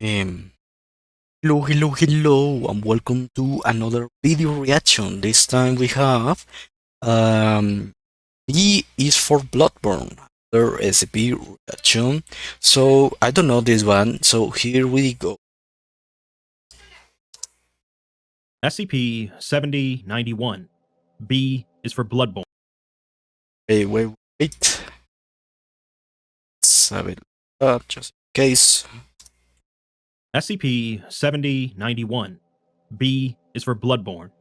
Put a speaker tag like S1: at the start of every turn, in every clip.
S1: Um, hello, and welcome to another video reaction. This time we have B is for Bloodborne, the SCP reaction. So I don't know this one, so here we go.
S2: SCP-7091. B is for Bloodborne.
S1: Wait. Let's have it up just in case.
S2: SCP-7091. B is for Bloodborne.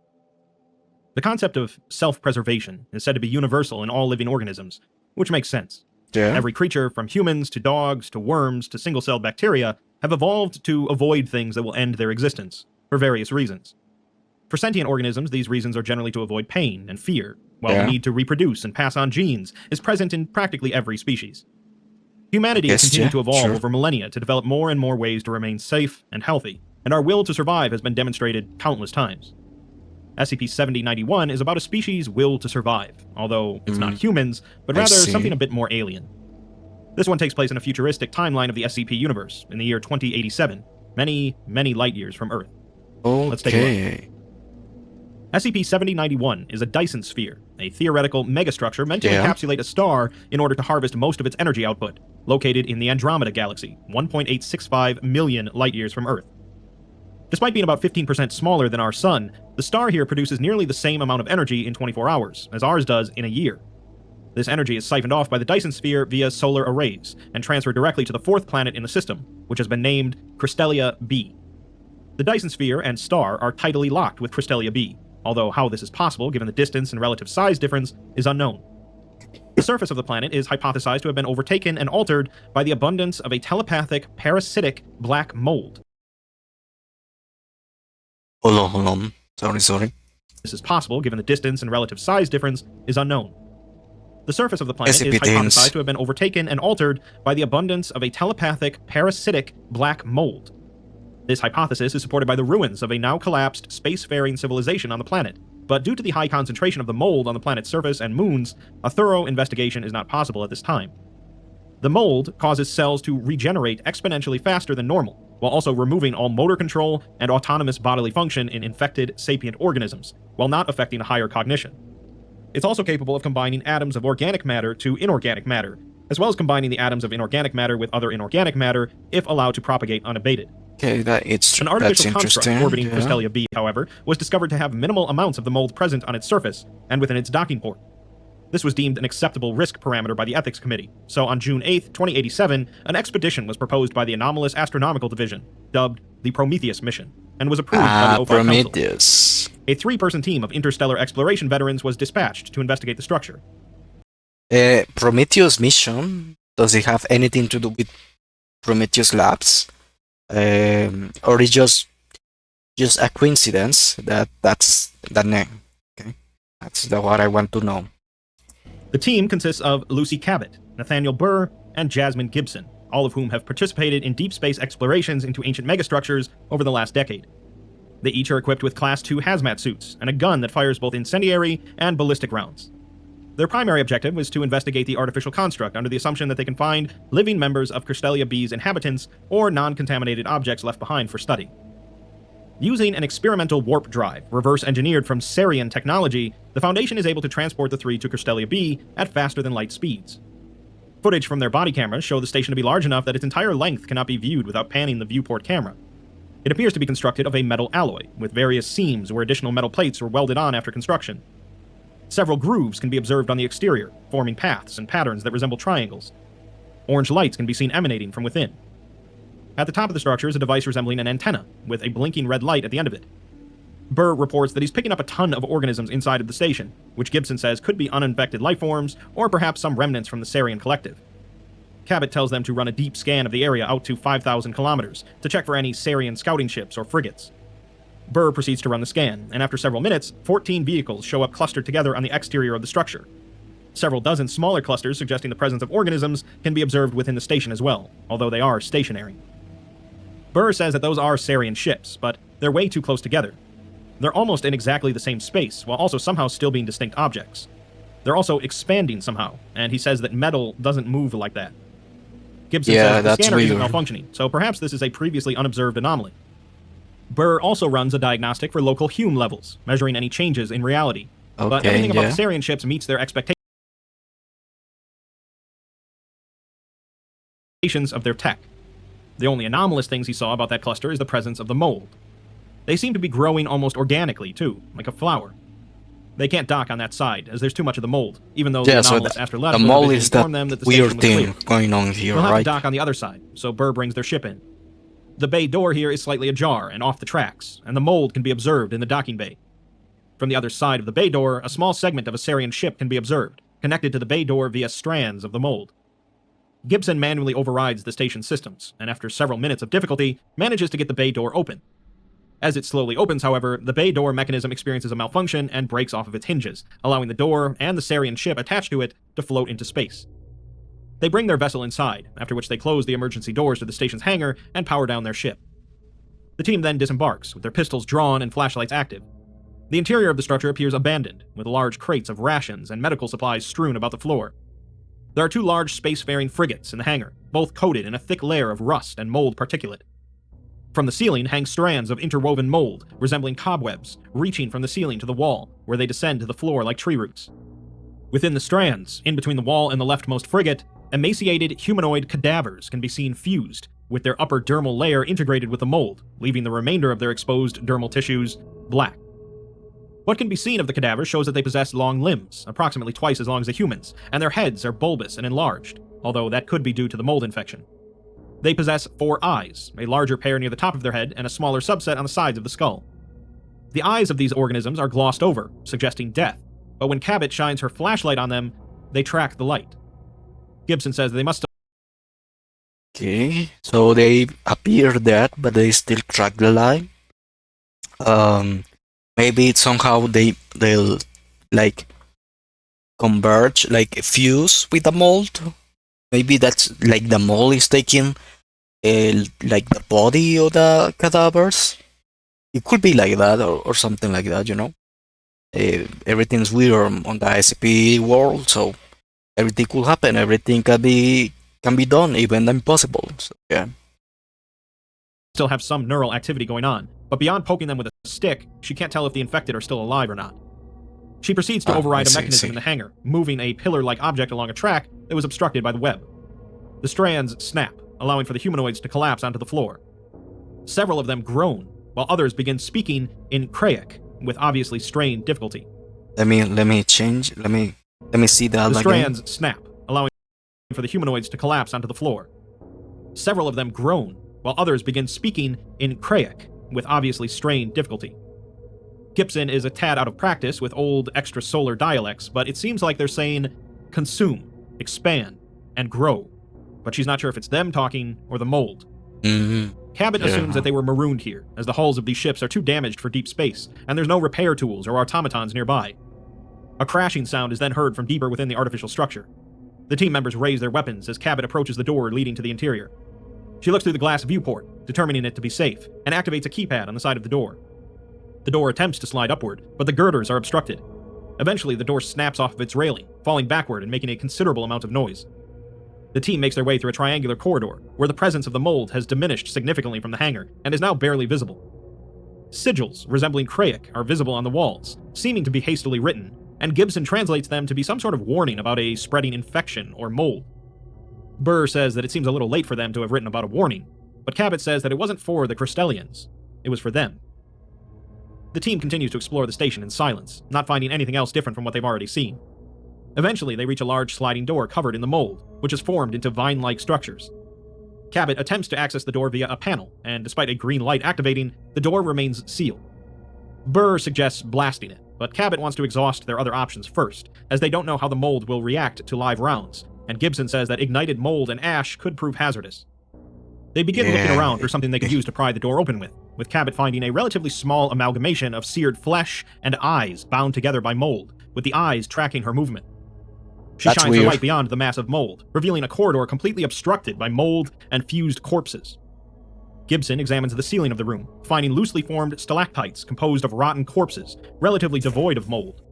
S2: The concept of self-preservation is said to be universal in all living organisms, which makes sense.
S1: Yeah.
S2: Every creature, from humans to dogs to worms to single-celled bacteria, have evolved to avoid things that will end their existence, for various reasons. For sentient organisms, these reasons are generally to avoid pain and fear, while the need to reproduce and pass on genes is present in practically every species. Humanity has continued to evolve over millennia to develop more and more ways to remain safe and healthy, and our will to survive has been demonstrated countless times. SCP-7091 is about a species' will to survive, although it's not humans, but rather something a bit more alien. This one takes place in a futuristic timeline of the SCP universe, in the year 2087, many, many light years from Earth. Let's take a look. SCP-7091 is a Dyson sphere, a theoretical megastructure meant to encapsulate a star in order to harvest most of its energy output, located in the Andromeda Galaxy, 1.865 million light-years from Earth. Despite being about 15% smaller than our Sun, the star here produces nearly the same amount of energy in 24 hours, as ours does in a year. This energy is siphoned off by the Dyson sphere via solar arrays, and transferred directly to the fourth planet in the system, which has been named Cristelia B. The Dyson sphere and star are tidally locked with Cristelia B, although how this is possible given the distance and relative size difference is unknown. The surface of the planet is hypothesized to have been overtaken and altered by the abundance of a telepathic, parasitic black mold.
S1: Hold on. Sorry.
S2: This is possible given the distance and relative size difference is unknown. The surface of the planet is hypothesized to have been overtaken and altered by the abundance of a telepathic, parasitic black mold. This hypothesis is supported by the ruins of a now collapsed spacefaring civilization on the planet, but due to the high concentration of the mold on the planet's surface and moons, a thorough investigation is not possible at this time. The mold causes cells to regenerate exponentially faster than normal, while also removing all motor control and autonomous bodily function in infected, sapient organisms, while not affecting higher cognition. It's also capable of combining atoms of organic matter to inorganic matter, as well as combining the atoms of inorganic matter with other inorganic matter if allowed to propagate unabated.
S1: Okay,
S2: An artificial construct orbiting Cristelia B, however, was discovered to have minimal amounts of the mold present on its surface and within its docking port. This was deemed an acceptable risk parameter by the Ethics Committee, so on June 8, 2087, an expedition was proposed by the Anomalous Astronomical Division, dubbed the Prometheus Mission, and was approved by the OFI Council. A 3-person team of interstellar exploration veterans was dispatched to investigate the structure.
S1: Prometheus mission, does it have anything to do with Prometheus Labs? Or is just a coincidence that's the name? Okay, that's what I want to know.
S2: The team consists of Lucy Cabot, Nathaniel Burr, and Jasmine Gibson, all of whom have participated in deep space explorations into ancient megastructures over the last decade. They each are equipped with Class 2 hazmat suits and a gun that fires both incendiary and ballistic rounds. Their primary objective was to investigate the artificial construct under the assumption that they can find living members of Cristelia B's inhabitants or non-contaminated objects left behind for study. Using an experimental warp drive, reverse-engineered from Sarian technology, the Foundation is able to transport the three to Cristelia B at faster-than-light speeds. Footage from their body cameras show the station to be large enough that its entire length cannot be viewed without panning the viewport camera. It appears to be constructed of a metal alloy, with various seams where additional metal plates were welded on after construction. Several grooves can be observed on the exterior, forming paths and patterns that resemble triangles. Orange lights can be seen emanating from within. At the top of the structure is a device resembling an antenna, with a blinking red light at the end of it. Burr reports that he's picking up a ton of organisms inside of the station, which Gibson says could be uninfected lifeforms, or perhaps some remnants from the Sarian collective. Cabot tells them to run a deep scan of the area out to 5,000 kilometers, to check for any Sarian scouting ships or frigates. Burr proceeds to run the scan, and after several minutes, 14 vehicles show up clustered together on the exterior of the structure. Several dozen smaller clusters suggesting the presence of organisms can be observed within the station as well, although they are stationary. Burr says that those are Sarian ships, but they're way too close together. They're almost in exactly the same space, while also somehow still being distinct objects. They're also expanding somehow, and he says that metal doesn't move like that. Gibson
S1: Yeah,
S2: says the
S1: that's
S2: scanner isn't
S1: weird.
S2: malfunctioning, so perhaps this is a previously unobserved anomaly. Burr also runs a diagnostic for local Hume levels, measuring any changes in reality. But
S1: Okay,
S2: everything about
S1: yeah.
S2: the Sarian ships meets their expectations of their tech. The only anomalous things he saw about that cluster is the presence of the mold. They seem to be growing almost organically, too, like a flower. They can't dock on that side, as there's too much of the mold, even though the
S1: Yeah, so
S2: anomalous
S1: the
S2: astrological
S1: mole
S2: division
S1: is that
S2: informed them that the
S1: weird
S2: station was clear.
S1: thing going on here,
S2: They'll have to
S1: right?
S2: dock on the other side, so Burr brings their ship in. The bay door here is slightly ajar and off the tracks, and the mold can be observed in the docking bay. From the other side of the bay door, a small segment of a Sarian ship can be observed, connected to the bay door via strands of the mold. Gibson manually overrides the station's systems, and after several minutes of difficulty, manages to get the bay door open. As it slowly opens, however, the bay door mechanism experiences a malfunction and breaks off of its hinges, allowing the door and the Sarian ship attached to it to float into space. They bring their vessel inside, after which they close the emergency doors to the station's hangar and power down their ship. The team then disembarks, with their pistols drawn and flashlights active. The interior of the structure appears abandoned, with large crates of rations and medical supplies strewn about the floor. There are two large spacefaring frigates in the hangar, both coated in a thick layer of rust and mold particulate. From the ceiling hang strands of interwoven mold, resembling cobwebs, reaching from the ceiling to the wall, where they descend to the floor like tree roots. Within the strands, in between the wall and the leftmost frigate, emaciated humanoid cadavers can be seen fused, with their upper dermal layer integrated with the mold, leaving the remainder of their exposed dermal tissues black. What can be seen of the cadavers shows that they possess long limbs, approximately twice as long as a human's, and their heads are bulbous and enlarged, although that could be due to the mold infection. They possess 4 eyes, a larger pair near the top of their head and a smaller subset on the sides of the skull. The eyes of these organisms are glossed over, suggesting death, but when Cabot shines her flashlight on them, they track the light. Gibson says they must
S1: Okay, so they appear dead, but they still track the line. Maybe it's somehow they'll like converge, like fuse with the mold. Maybe that's like the mold is taking like the body of the cadavers. It could be like that or something like that, you know. Everything's weird on the SCP world, so everything could happen. Everything can be done, even the impossible. So, yeah.
S2: still have some neural activity going on, but beyond poking them with a stick, she can't tell if the infected are still alive or not. She proceeds to override a mechanism in the hangar, moving a pillar-like object along a track that was obstructed by the web. The strands snap, allowing for the humanoids to collapse onto the floor. Several of them groan, while others begin speaking in Krayak with obviously strained difficulty.
S1: Let me change. Let me see that
S2: The
S1: again.
S2: strands snap, allowing for the humanoids to collapse onto the floor. Several of them groan, while others begin speaking in Krayak with obviously strained difficulty. Gibson is a tad out of practice with old extrasolar dialects, but it seems like they're saying consume, expand, and grow. But she's not sure if it's them talking or the mold. Cabot assumes that they were marooned here, as the hulls of these ships are too damaged for deep space, and there's no repair tools or automatons nearby. A crashing sound is then heard from deeper within the artificial structure. The team members raise their weapons as Cabot approaches the door leading to the interior. She looks through the glass viewport, determining it to be safe, and activates a keypad on the side of the door. The door attempts to slide upward, but the girders are obstructed. Eventually, the door snaps off of its railing, falling backward and making a considerable amount of noise. The team makes their way through a triangular corridor, where the presence of the mold has diminished significantly from the hangar, and is now barely visible. Sigils, resembling Krayak, are visible on the walls, seeming to be hastily written, and Gibson translates them to be some sort of warning about a spreading infection or mold. Burr says that it seems a little late for them to have written about a warning, but Cabot says that it wasn't for the Crystallians, it was for them. The team continues to explore the station in silence, not finding anything else different from what they've already seen. Eventually, they reach a large sliding door covered in the mold, which is formed into vine-like structures. Cabot attempts to access the door via a panel, and despite a green light activating, the door remains sealed. Burr suggests blasting it, but Cabot wants to exhaust their other options first, as they don't know how the mold will react to live rounds, and Gibson says that ignited mold and ash could prove hazardous. They begin looking around for something they could use to pry the door open with Cabot finding a relatively small amalgamation of seared flesh and eyes bound together by mold, with the eyes tracking her movement. She shines her light beyond the mass of mold, revealing a corridor completely obstructed by mold and fused corpses. Gibson examines the ceiling of the room, finding loosely formed stalactites composed of rotten corpses, relatively devoid of mold.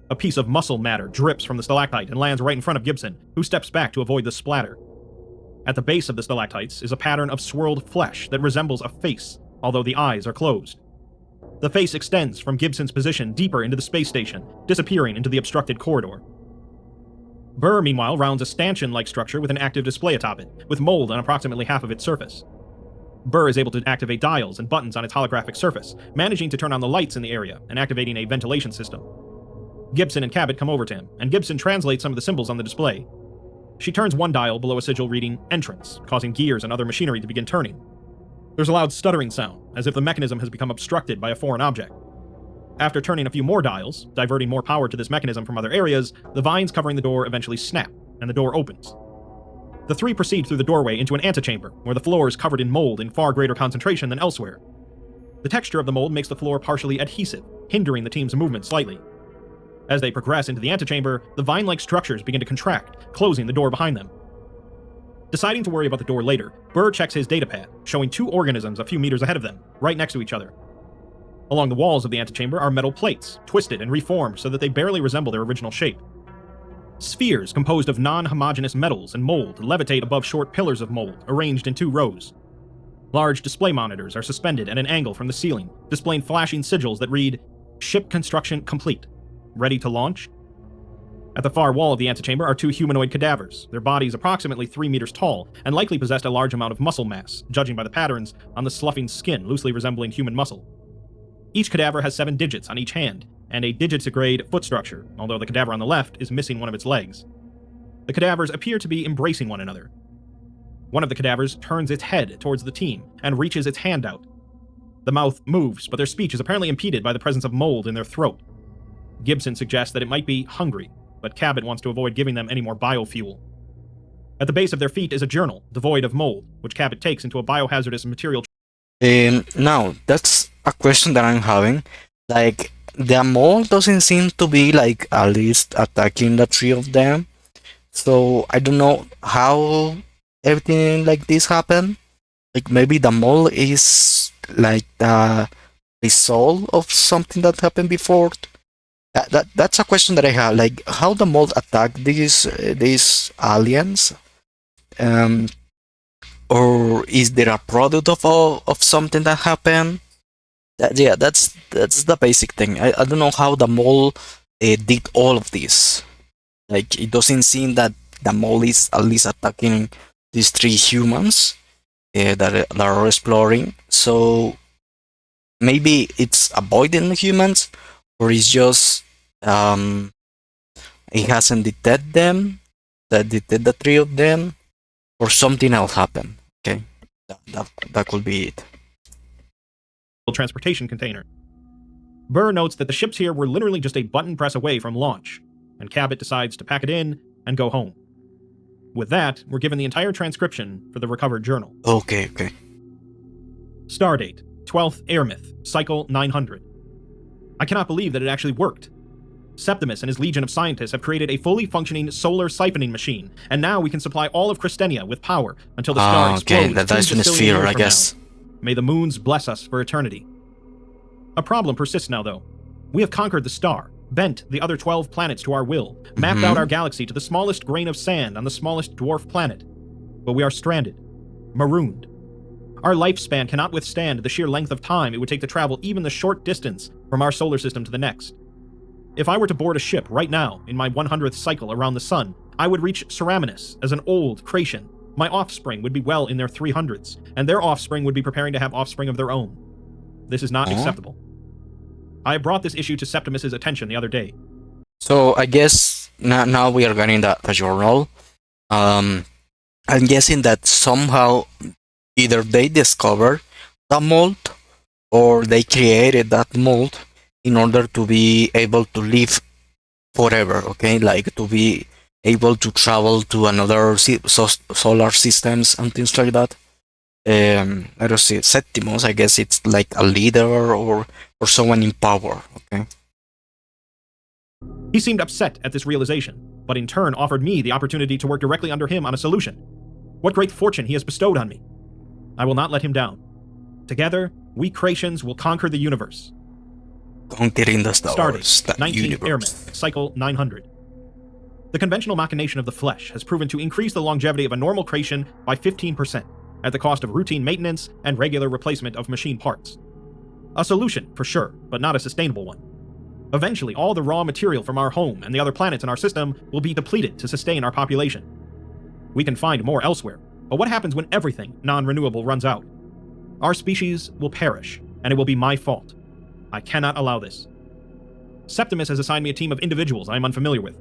S2: A piece of muscle matter drips from the stalactite and lands right in front of Gibson, who steps back to avoid the splatter. At the base of the stalactites is a pattern of swirled flesh that resembles a face, although the eyes are closed. The face extends from Gibson's position deeper into the space station, disappearing into the obstructed corridor. Burr, meanwhile, rounds a stanchion-like structure with an active display atop it, with mold on approximately half of its surface. Burr is able to activate dials and buttons on its holographic surface, managing to turn on the lights in the area and activating a ventilation system. Gibson and Cabot come over to him, and Gibson translates some of the symbols on the display. She turns one dial below a sigil reading Entrance, causing gears and other machinery to begin turning. There's a loud stuttering sound, as if the mechanism has become obstructed by a foreign object. After turning a few more dials, diverting more power to this mechanism from other areas, the vines covering the door eventually snap, and the door opens. The three proceed through the doorway into an antechamber, where the floor is covered in mold in far greater concentration than elsewhere. The texture of the mold makes the floor partially adhesive, hindering the team's movement slightly. As they progress into the antechamber, the vine-like structures begin to contract, closing the door behind them. Deciding to worry about the door later, Burr checks his datapad, showing two organisms a few meters ahead of them, right next to each other. Along the walls of the antechamber are metal plates, twisted and reformed so that they barely resemble their original shape. Spheres composed of non-homogeneous metals and mold levitate above short pillars of mold, arranged in 2 rows. Large display monitors are suspended at an angle from the ceiling, displaying flashing sigils that read, "Ship construction complete. Ready to launch?" At the far wall of the antechamber are 2 humanoid cadavers, their bodies approximately 3 meters tall, and likely possessed a large amount of muscle mass, judging by the patterns on the sloughing skin loosely resembling human muscle. Each cadaver has 7 digits on each hand, and a digitigrade foot structure, although the cadaver on the left is missing one of its legs. The cadavers appear to be embracing one another. One of the cadavers turns its head towards the team and reaches its hand out. The mouth moves, but their speech is apparently impeded by the presence of mold in their throat. Gibson suggests that it might be hungry, but Cabot wants to avoid giving them any more biofuel. At the base of their feet is a journal, devoid of mold, which Cabot takes into a biohazardous material.
S1: Now, that's a question that I'm having. Like, the mole doesn't seem to be, like, at least attacking the 3 of them. So, I don't know how everything like this happened. Like, maybe the mole is, like, the result of something that happened before. That's a question that I have. Like, how the mold attack these aliens? Or is there a product of something that happened? That's the basic thing. I don't know how the mole did all of this. Like, it doesn't seem that the mole is at least attacking these 3 humans that are exploring. So maybe it's avoiding the humans, or it's just it hasn't detected them, that detected the 3 of them, or something else happened. Okay, that could be it.
S2: Transportation container. Burr notes that the ships here were literally just a button press away from launch, and Cabot decides to pack it in and go home. With that, we're given the entire transcription for the recovered journal.
S1: Okay.
S2: Stardate, 12th Airmyth, Cycle 900. I cannot believe that it actually worked. Septimus and his legion of scientists have created a fully functioning solar siphoning machine, and now we can supply all of Christenia with power until the star explodes.
S1: Okay, that's in the sphere, I guess.
S2: May the moons bless us for eternity. A problem persists now, though. We have conquered the star, bent the other 12 planets to our will, mapped out our galaxy to the smallest grain of sand on the smallest dwarf planet. But we are stranded, marooned. Our lifespan cannot withstand the sheer length of time it would take to travel even the short distance from our solar system to the next. If I were to board a ship right now in my 100th cycle around the sun, I would reach Ceraminus as an old Creation. My offspring would be well in their 300s, and their offspring would be preparing to have offspring of their own. This is not acceptable. I brought this issue to Septimus's attention the other day.
S1: So I guess now we are getting the journal. I'm guessing that somehow either they discovered the mold or they created that mold in order to be able to live forever, okay? Like to be able to travel to another solar systems and things like that. I don't see Septimus, I guess it's like a leader or someone in power, okay?
S2: He seemed upset at this realization, but in turn offered me the opportunity to work directly under him on a solution. What great fortune he has bestowed on me. I will not let him down. Together, we Creations will conquer the universe.
S1: Conquering the stars,
S2: Stardate, 19th Airmyth, Cycle 900. The conventional machination of the flesh has proven to increase the longevity of a normal creation by 15%, at the cost of routine maintenance and regular replacement of machine parts. A solution, for sure, but not a sustainable one. Eventually, all the raw material from our home and the other planets in our system will be depleted to sustain our population. We can find more elsewhere, but what happens when everything non-renewable runs out? Our species will perish, and it will be my fault. I cannot allow this. Septimus has assigned me a team of individuals I am unfamiliar with.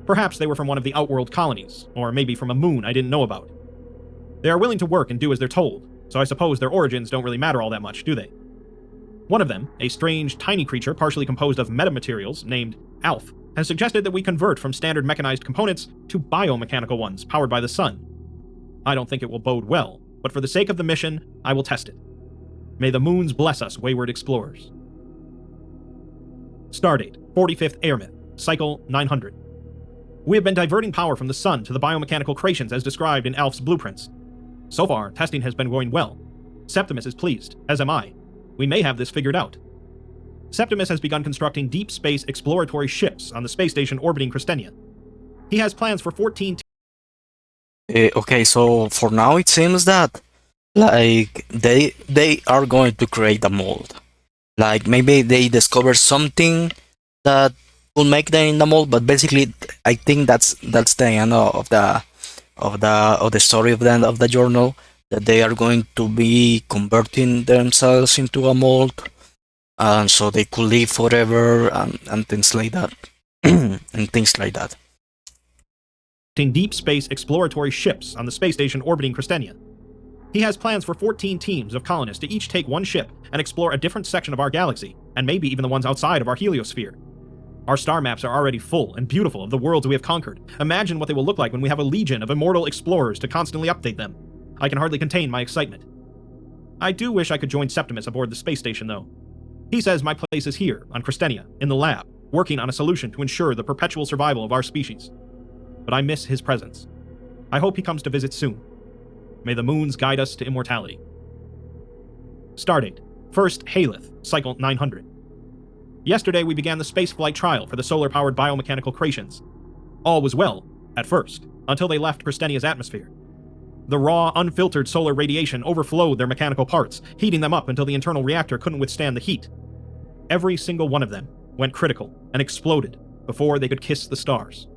S2: Perhaps they were from one of the Outworld colonies, or maybe from a moon I didn't know about. They are willing to work and do as they're told, so I suppose their origins don't really matter all that much, do they? One of them, a strange, tiny creature partially composed of metamaterials named Alf, has suggested that we convert from standard mechanized components to biomechanical ones powered by the sun. I don't think it will bode well, but for the sake of the mission, I will test it. May the moons bless us, wayward explorers. Stardate, 45th Airmith, Cycle 900. We have been diverting power from the sun to the biomechanical creations as described in Alf's blueprints. So far, testing has been going well. Septimus is pleased, as am I. We may have this figured out. Septimus has begun constructing deep space exploratory ships on the space station orbiting Christenia. He has plans for 14
S1: Okay, so for now it seems that like they are going to create a mold. Like maybe they discover something that will make them in the mold, but basically I think that's the end of the story of the end of the journal, that they are going to be converting themselves into a mold, and so they could live forever and things like that. And things like that.
S2: deep space exploratory ships on the space station orbiting Christenia. He has plans for 14 teams of colonists to each take one ship and explore a different section of our galaxy, and maybe even the ones outside of our heliosphere. Our star maps are already full and beautiful of the worlds we have conquered. Imagine what they will look like when we have a legion of immortal explorers to constantly update them. I can hardly contain my excitement. I do wish I could join Septimus aboard the space station, though. He says my place is here, on Christenia, in the lab, working on a solution to ensure the perpetual survival of our species. But I miss his presence. I hope he comes to visit soon. May the moons guide us to immortality. Stardate, 1st Haleth, Cycle 900. Yesterday we began the spaceflight trial for the solar-powered biomechanical creations. All was well, at first, until they left Christenia's atmosphere. The raw, unfiltered solar radiation overflowed their mechanical parts, heating them up until the internal reactor couldn't withstand the heat. Every single one of them went critical and exploded before they could kiss the stars.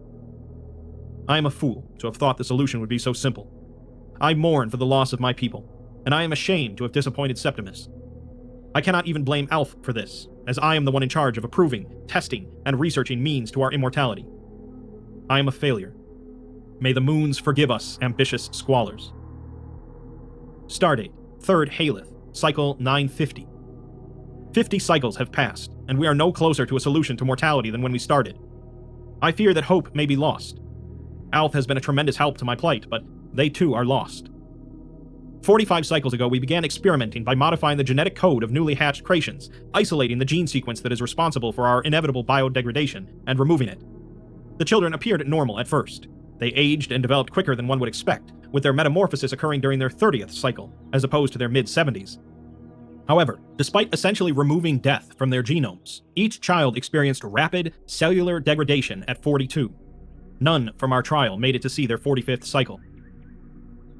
S2: I am a fool to have thought the solution would be so simple. I mourn for the loss of my people, and I am ashamed to have disappointed Septimus. I cannot even blame Alf for this, as I am the one in charge of approving, testing, and researching means to our immortality. I am a failure. May the moons forgive us, ambitious squalors. Stardate, 3rd Haleth, Cycle 950. 50 cycles have passed, and we are no closer to a solution to mortality than when we started. I fear that hope may be lost. Alf has been a tremendous help to my plight, but they too are lost. 45 cycles ago, we began experimenting by modifying the genetic code of newly hatched creations, isolating the gene sequence that is responsible for our inevitable biodegradation, and removing it. The children appeared normal at first. They aged and developed quicker than one would expect, with their metamorphosis occurring during their 30th cycle, as opposed to their mid-70s. However, despite essentially removing death from their genomes, each child experienced rapid cellular degradation at 42. None from our trial made it to see their 45th cycle.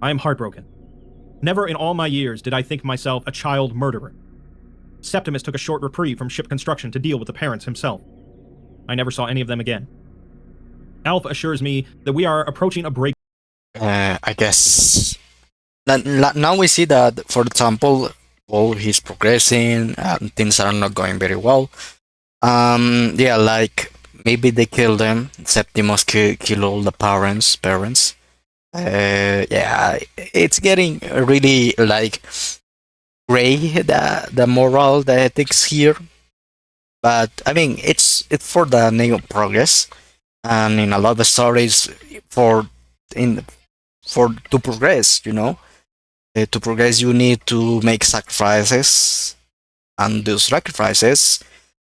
S2: I am heartbroken. Never in all my years did I think myself a child murderer. Septimus took a short reprieve from ship construction to deal with the parents himself. I never saw any of them again. Alf assures me that we are approaching a break.
S1: I guess now we see that, for example, well, he's progressing and things are not going very well. Yeah, like maybe they kill them. Septimus kill all the parents. Yeah, it's getting really like gray, the moral, the ethics here. But I mean, it's for the new progress, and in a lot of stories, to progress, to progress you need to make sacrifices, and those sacrifices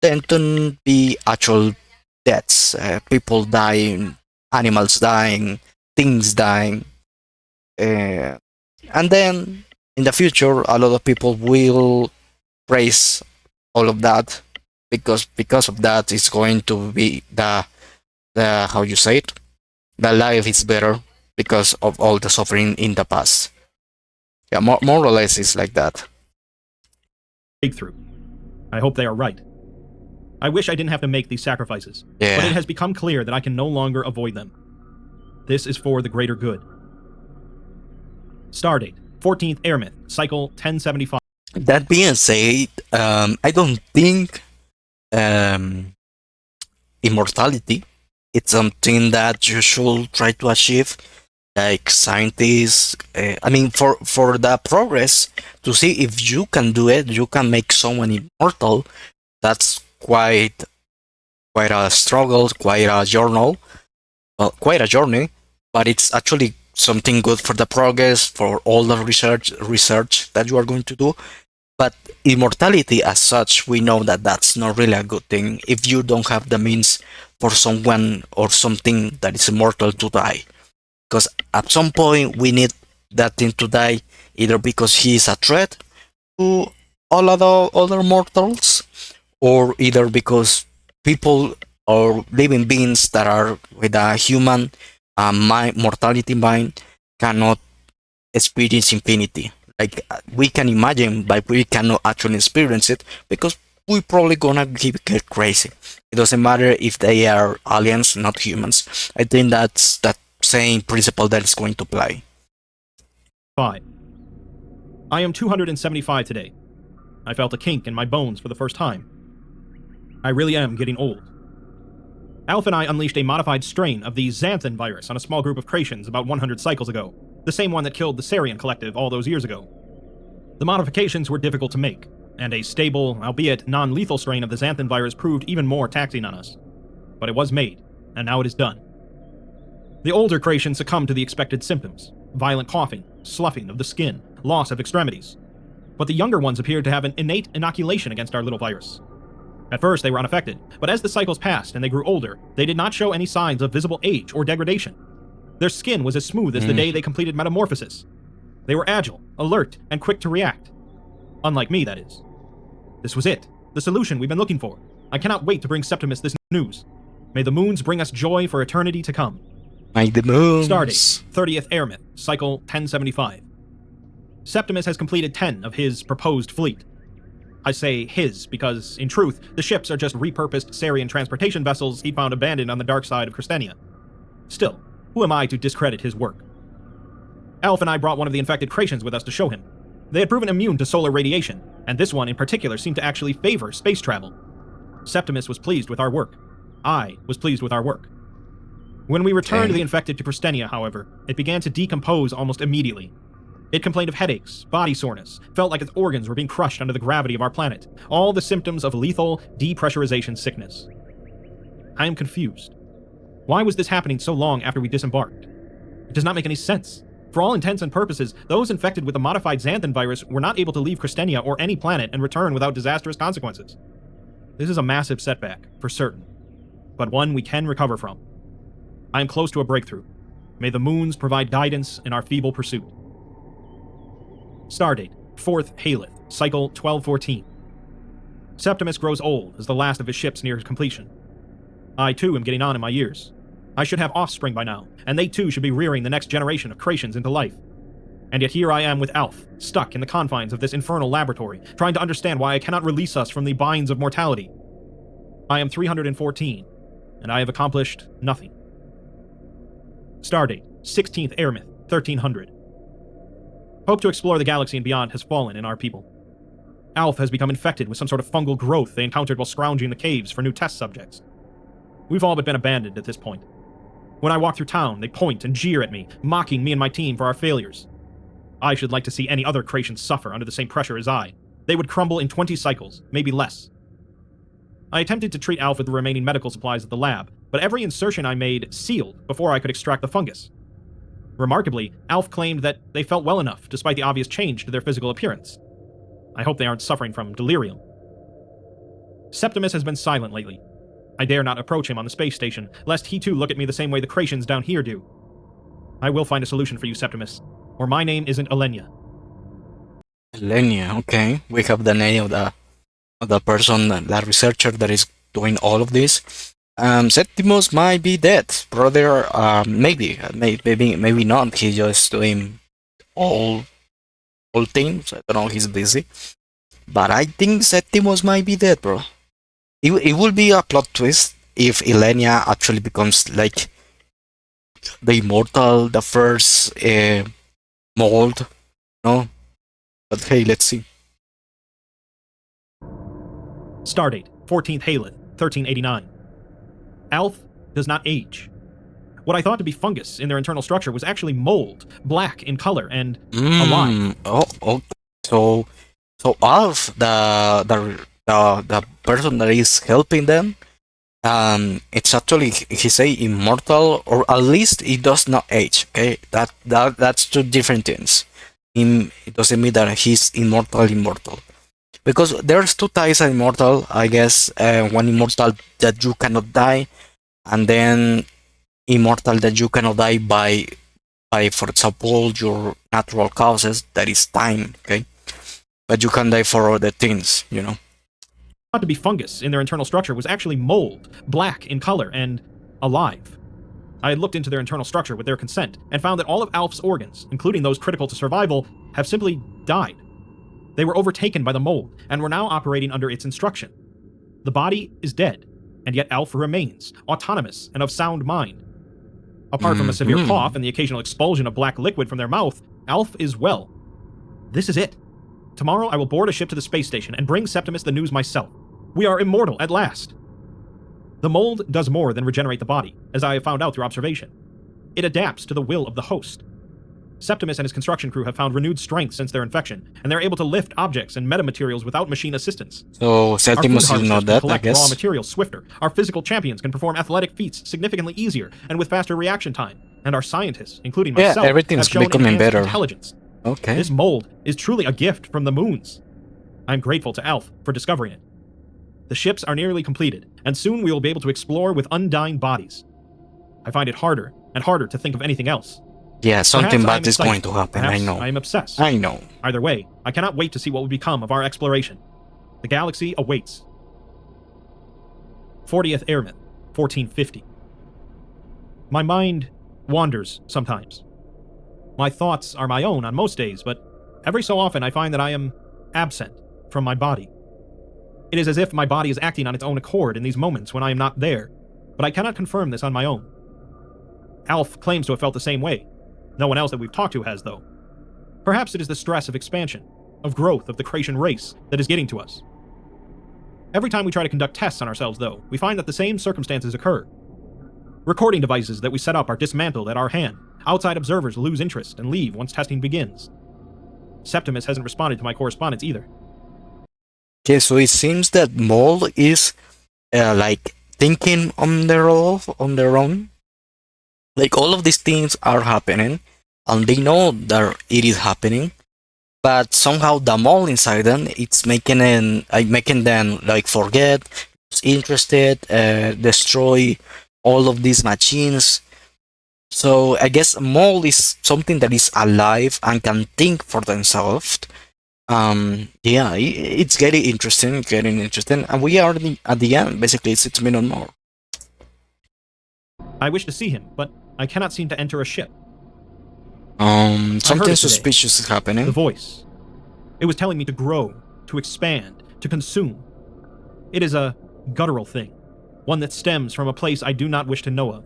S1: tend to be actual deaths, people dying, animals dying, things dying, and then in the future a lot of people will praise all of that, because of that it's going to be the how you say it, the life is better because of all the suffering in the past. Yeah, more or less it's like that.
S2: Breakthrough. I hope they are right. I wish I didn't have to make these sacrifices,
S1: Yeah.
S2: but it has become clear that I can no longer avoid them. This is for the greater good. Stardate, 14th Airmith, Cycle 1075.
S1: That being said, I don't think um, immortality it's something that you should try to achieve. Like scientists, I mean, for the progress to see if you can do it, you can make someone immortal. That's quite a struggle, quite a journal, well, quite a journey. But it's actually something good for the progress, for all the research that you are going to do. But immortality as such, we know that that's not really a good thing if you don't have the means for someone or something that is immortal to die. Because at some point we need that thing to die, either because he is a threat to all other mortals, or either because people or living beings that are with a human mortality mind cannot experience infinity. Like we can imagine, but we cannot actually experience it because we probably gonna get crazy. It doesn't matter if they are aliens, not humans. I think that's that same principle that is going to apply.
S2: 5. I am 275 today. I felt a kink in my bones for the first time. I really am getting old. Alpha and I unleashed a modified strain of the xanthan virus on a small group of Creations about 100 cycles ago, the same one that killed the Sarian Collective all those years ago. The modifications were difficult to make, and a stable, albeit non-lethal strain of the xanthan virus proved even more taxing on us. But it was made, and now it is done. The older Creations succumbed to the expected symptoms: violent coughing, sloughing of the skin, loss of extremities. But the younger ones appeared to have an innate inoculation against our little virus. At first, they were unaffected, but as the cycles passed and they grew older, they did not show any signs of visible age or degradation. Their skin was as smooth as the day they completed metamorphosis. They were agile, alert, and quick to react. Unlike me, that is. This was it, the solution we've been looking for. I cannot wait to bring Septimus this news. May the moons bring us joy for eternity to come.
S1: Like the moons.
S2: Stardate, 30th Airmith, Cycle 1075. Septimus has completed 10 of his proposed fleet. I say his because, in truth, the ships are just repurposed Sarian transportation vessels he found abandoned on the dark side of Christenia. Still, who am I to discredit his work? Alf and I brought one of the infected Creations with us to show him. They had proven immune to solar radiation, and this one in particular seemed to actually favor space travel. Septimus was pleased with our work. I was pleased with our work. When we returned the infected to Christenia, however, it began to decompose almost immediately. It complained of headaches, body soreness, felt like its organs were being crushed under the gravity of our planet, all the symptoms of lethal depressurization sickness. I am confused. Why was this happening so long after we disembarked? It does not make any sense. For all intents and purposes, those infected with the modified xanthan virus were not able to leave Christenia or any planet and return without disastrous consequences. This is a massive setback, for certain, but one we can recover from. I am close to a breakthrough. May the moons provide guidance in our feeble pursuit. Stardate, 4th Haleth, Cycle 1214. Septimus grows old as the last of his ships nears completion. I too am getting on in my years. I should have offspring by now, and they too should be rearing the next generation of Creations into life. And yet here I am with Alf, stuck in the confines of this infernal laboratory, trying to understand why I cannot release us from the binds of mortality. I am 314, and I have accomplished nothing. Stardate, 16th Airmith, 1300. Hope to explore the galaxy and beyond has fallen in our people. Alf has become infected with some sort of fungal growth they encountered while scrounging the caves for new test subjects. We've all but been abandoned at this point. When I walk through town, they point and jeer at me, mocking me and my team for our failures. I should like to see any other Creation suffer under the same pressure as I. They would crumble in 20 cycles, maybe less. I attempted to treat Alf with the remaining medical supplies at the lab, but every insertion I made sealed before I could extract the fungus. Remarkably, Alf claimed that they felt well enough despite the obvious change to their physical appearance. I hope they aren't suffering from delirium. Septimus has been silent lately. I dare not approach him on the space station, lest he too look at me the same way the Creations down here do. I will find a solution for you, Septimus, or my name isn't Elenia.
S1: Elenia, okay. We have the name of the person, the researcher that is doing all of this. Septimus might be dead, brother. Maybe not. He's just doing all all things. I don't know. He's busy, but I think Septimus might be dead, bro. It will be a plot twist if Ilenia actually becomes like the immortal, the first mold. No, but hey, let's see.
S2: Stardate, 14th Haleth, 1389. Alf does not age. What I thought to be fungus in their internal structure was actually mold, black in color and alive.
S1: Oh. So, so Alf, the person that is helping them, it's actually he say immortal, or at least it does not age. Okay, that's two different things. It doesn't mean that he's immortal. Because there's two types of immortal, I guess. One immortal that you cannot die, and then immortal that you cannot die by, for example, your natural causes, that is time. Okay, but you can die for other things, you know.
S2: Thought to be fungus in their internal structure was actually mold, black in color and alive. I had looked into their internal structure with their consent and found that all of Alf's organs, including those critical to survival, have simply died. They were overtaken by the mold and were now operating under its instruction. The body is dead, and yet Alf remains, autonomous and of sound mind. Apart from a severe cough and the occasional expulsion of black liquid from their mouth, Alf is well. This is it. Tomorrow I will board a ship to the space station and bring Septimus the news myself. We are immortal at last. The mold does more than regenerate the body, as I have found out through observation. It adapts to the will of the host. Septimus and his construction crew have found renewed strength since their infection, and they're able to lift objects and metamaterials without machine assistance.
S1: So Septimus is not that, I
S2: collect
S1: guess.
S2: Raw materials swifter. Our physical champions can perform athletic feats significantly easier and with faster reaction time. And our scientists, including myself,
S1: everything's
S2: have shown
S1: becoming
S2: enhanced
S1: better.
S2: intelligence.
S1: Okay.
S2: This mold is truly a gift from the moons. I'm grateful to Alf for discovering it. The ships are nearly completed, and soon we will be able to explore with undying bodies. I find it harder and harder to think of anything else.
S1: Yeah, something
S2: Perhaps I am
S1: bad is
S2: excited.
S1: going to happen.
S2: Perhaps
S1: I know.
S2: I am obsessed.
S1: I know.
S2: Either way, I cannot wait to see what will become of our exploration. The galaxy awaits. 40th Airman, 1450. My mind wanders sometimes. My thoughts are my own on most days, but every so often I find that I am absent from my body. It is as if my body is acting on its own accord in these moments when I am not there, but I cannot confirm this on my own. Alf claims to have felt the same way. No one else that we've talked to has, though. Perhaps it is the stress of expansion, of growth of the Cretan race that is getting to us. Every time we try to conduct tests on ourselves, though, we find that the same circumstances occur. Recording devices that we set up are dismantled at our hand. Outside observers lose interest and leave once testing begins. Septimus hasn't responded to my correspondence either.
S1: Okay, so it seems that Mold is like thinking on their own. Like all of these things are happening, and they know that it is happening, but somehow the Mold inside them, it's making them like forget, interested, destroy all of these machines. So I guess Mold is something that is alive and can think for themselves. Yeah, it's getting interesting, and we are at the end. Basically, 6 minutes more.
S2: I wish to see him, but I cannot seem to enter a ship.
S1: Something suspicious is happening.
S2: The voice. It was telling me to grow, to expand, to consume. It is a guttural thing, one that stems from a place I do not wish to know of.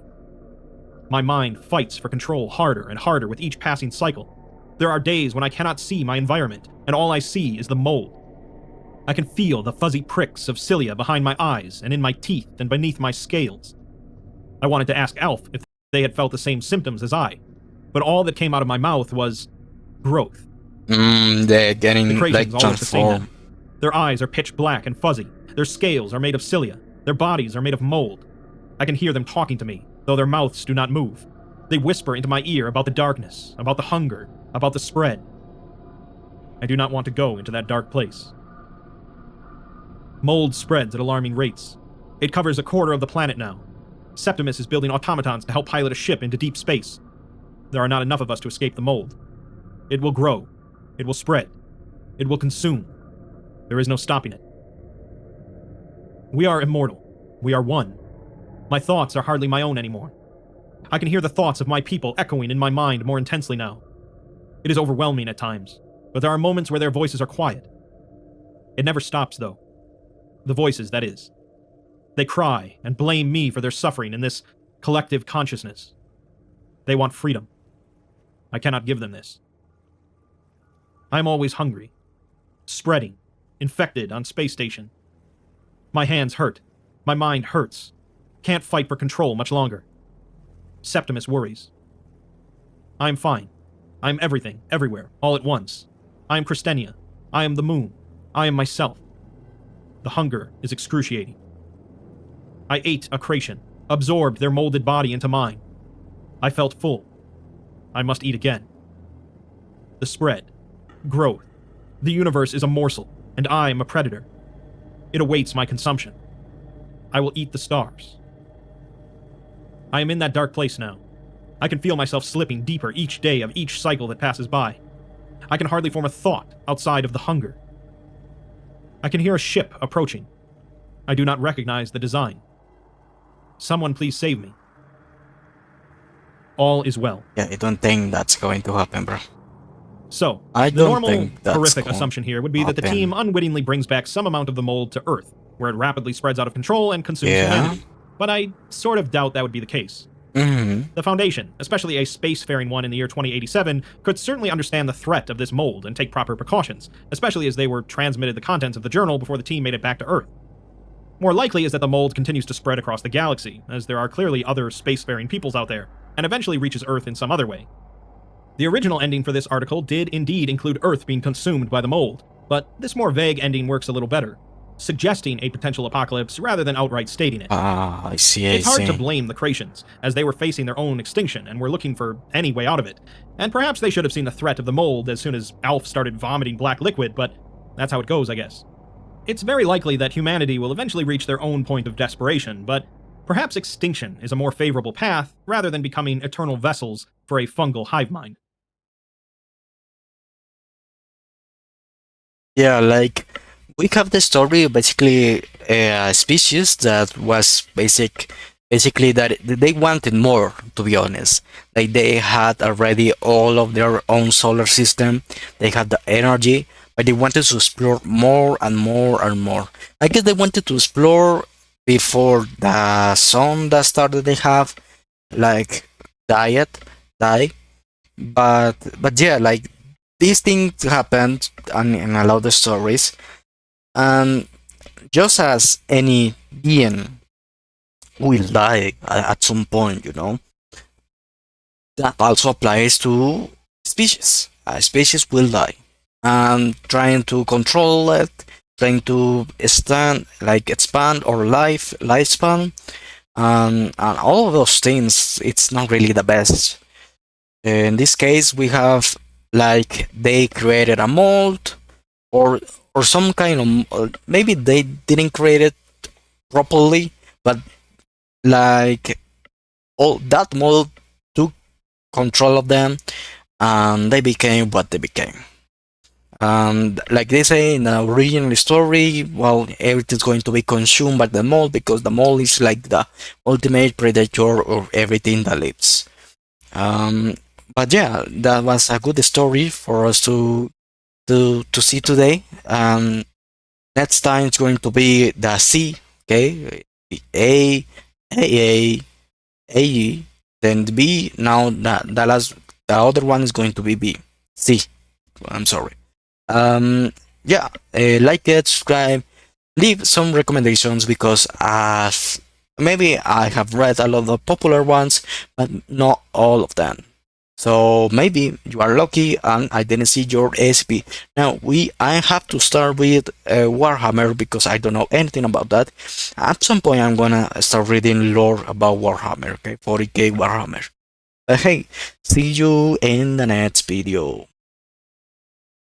S2: My mind fights for control harder and harder with each passing cycle. There are days when I cannot see my environment, and all I see is the mold. I can feel the fuzzy pricks of cilia behind my eyes and in my teeth and beneath my scales. I wanted to ask Alf if they had felt the same symptoms as I, but all that came out of my mouth was growth.
S1: They're getting
S2: the
S1: like transformed.
S2: Their eyes are pitch black and fuzzy. Their scales are made of cilia. Their bodies are made of mold. I can hear them talking to me, though their mouths do not move. They whisper into my ear about the darkness, about the hunger, about the spread. I do not want to go into that dark place. Mold spreads at alarming rates. It covers a quarter of the planet now. Septimus is building automatons to help pilot a ship into deep space. There are not enough of us to escape the mold. It will grow. It will spread. It will consume. There is no stopping it. We are immortal. We are one. My thoughts are hardly my own anymore. I can hear the thoughts of my people echoing in my mind more intensely now. It is overwhelming at times, but there are moments where their voices are quiet. It never stops, though. The voices, that is. They cry and blame me for their suffering in this collective consciousness. They want freedom. I cannot give them this. I am always hungry, spreading, infected on space station. My hands hurt. My mind hurts. Can't fight for control much longer. Septimus worries. I am fine. I am everything, everywhere, all at once. I am Christenia. I am the moon. I am myself. The hunger is excruciating. I ate a Creation, absorbed their molded body into mine. I felt full. I must eat again. The spread, growth. The universe is a morsel, and I am a predator. It awaits my consumption. I will eat the stars. I am in that dark place now. I can feel myself slipping deeper each day of each cycle that passes by. I can hardly form a thought outside of the hunger. I can hear a ship approaching. I do not recognize the design. Someone please save me. All is well.
S1: Yeah, I don't think that's going to happen, bro.
S2: So,
S1: I
S2: the
S1: don't
S2: normal,
S1: think that's
S2: horrific
S1: going
S2: assumption here would be that the
S1: happen.
S2: team unwittingly brings back some amount of the mold to Earth, where it rapidly spreads out of control and consumes
S1: Yeah.
S2: humanity. But I sort of doubt that would be the case.
S1: Mm-hmm.
S2: The Foundation, especially a spacefaring one in the year 2087, could certainly understand the threat of this mold and take proper precautions, especially as they were transmitted the contents of the journal before the team made it back to Earth. More likely is that the mold continues to spread across the galaxy, as there are clearly other spacefaring peoples out there, and eventually reaches Earth in some other way. The original ending for this article did indeed include Earth being consumed by the mold, but this more vague ending works a little better, suggesting a potential apocalypse rather than outright stating it.
S1: Ah, I see,
S2: It's hard to
S1: see.
S2: blame the Creations, as they were facing their own extinction and were looking for any way out of it. And perhaps they should have seen the threat of the mold as soon as Alf started vomiting black liquid, but that's how it goes, I guess. It's very likely that humanity will eventually reach their own point of desperation, but perhaps extinction is a more favorable path rather than becoming eternal vessels for a fungal hive mind.
S1: Yeah, like we have the story of basically a species that was basically that they wanted more, to be honest. Like they had already all of their own solar system, they had the energy, but they wanted to explore more and more and more. I guess they wanted to explore before the sun that started they have like die. But yeah, like these things happened in a lot of stories, and just as any being will die at some point, that also applies to species. A species will die, and trying to control it, trying to expand our lifespan, and all of those things, it's not really the best. In this case, we have like they created a mold, or some kind of, maybe they didn't create it properly, but like all that mold took control of them, and they became what they became. And like they say in the original story, well, everything's going to be consumed by the mold because the mold is like the ultimate predator of everything that lives. But yeah, that was a good story for us to see today. Next time it's going to be the C, okay, A, A, A, then B. Now the other one is going to be B, C. I'm sorry. Yeah, like it, subscribe, leave some recommendations because maybe I have read a lot of the popular ones, but not all of them. So maybe you are lucky and I didn't see your SCP. Now I have to start with Warhammer because I don't know anything about that. At some point I'm gonna start reading lore about Warhammer, okay, 40k Warhammer. But hey, see you in the next video.